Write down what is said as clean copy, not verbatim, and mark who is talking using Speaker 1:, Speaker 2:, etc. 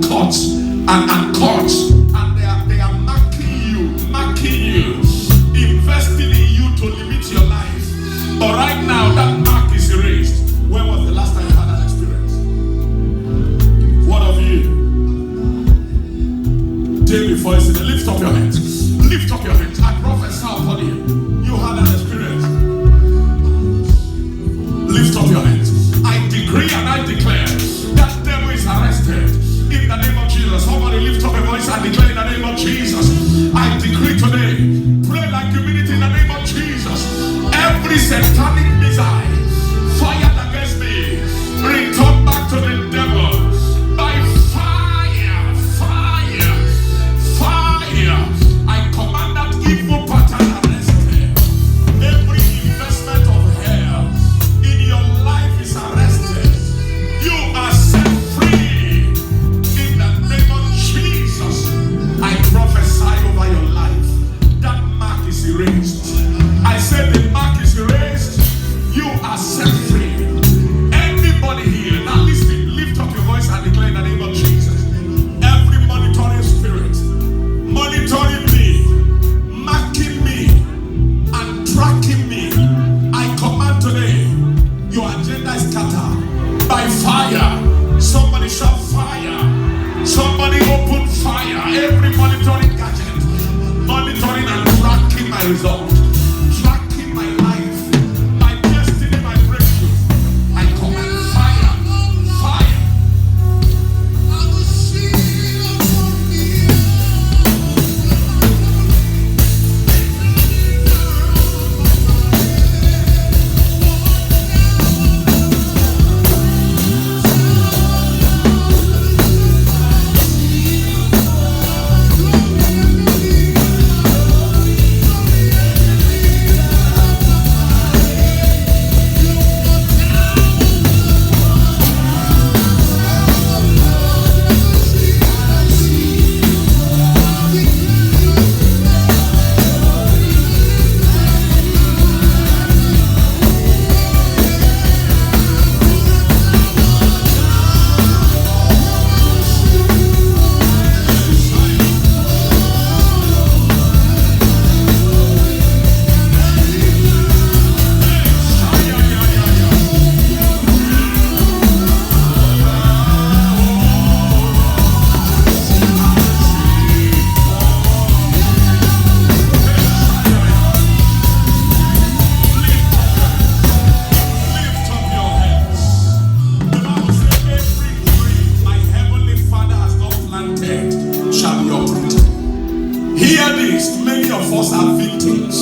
Speaker 1: courts and courts, and they are marking you, investing in you to limit your life. But right now, that mark is erased. When was the last time you had that experience? One of you, day before yesterday, lift up your hands. Lift up your hands. I prophesy upon you. You had an experience. Lift up your hands. I decree and I declare that devil is arrested in the name of Jesus. Somebody lift up a voice and declare in the name of Jesus. I decree today, pray like humility in the name of Jesus. Every satanic missile fired against me, return back to the devil by fire, fire, fire. I command that evil pattern arrested. Every investment of hell in your life is arrested. You are set free in the name of Jesus. I prophesy over your life. That mark is erased. I said the mark is erased. You are set free. Anybody here, now listen, lift up your voice and declare in the name of Jesus. Every monitoring spirit, monitoring me, marking me, and tracking me, I command today, your agenda is scattered by fire. Somebody shout fire. Somebody open fire. Every monitoring gadget, monitoring and tracking my result, tracking my life, my destiny, my breakthrough. I command fire, fire. Hear this, many of us are victims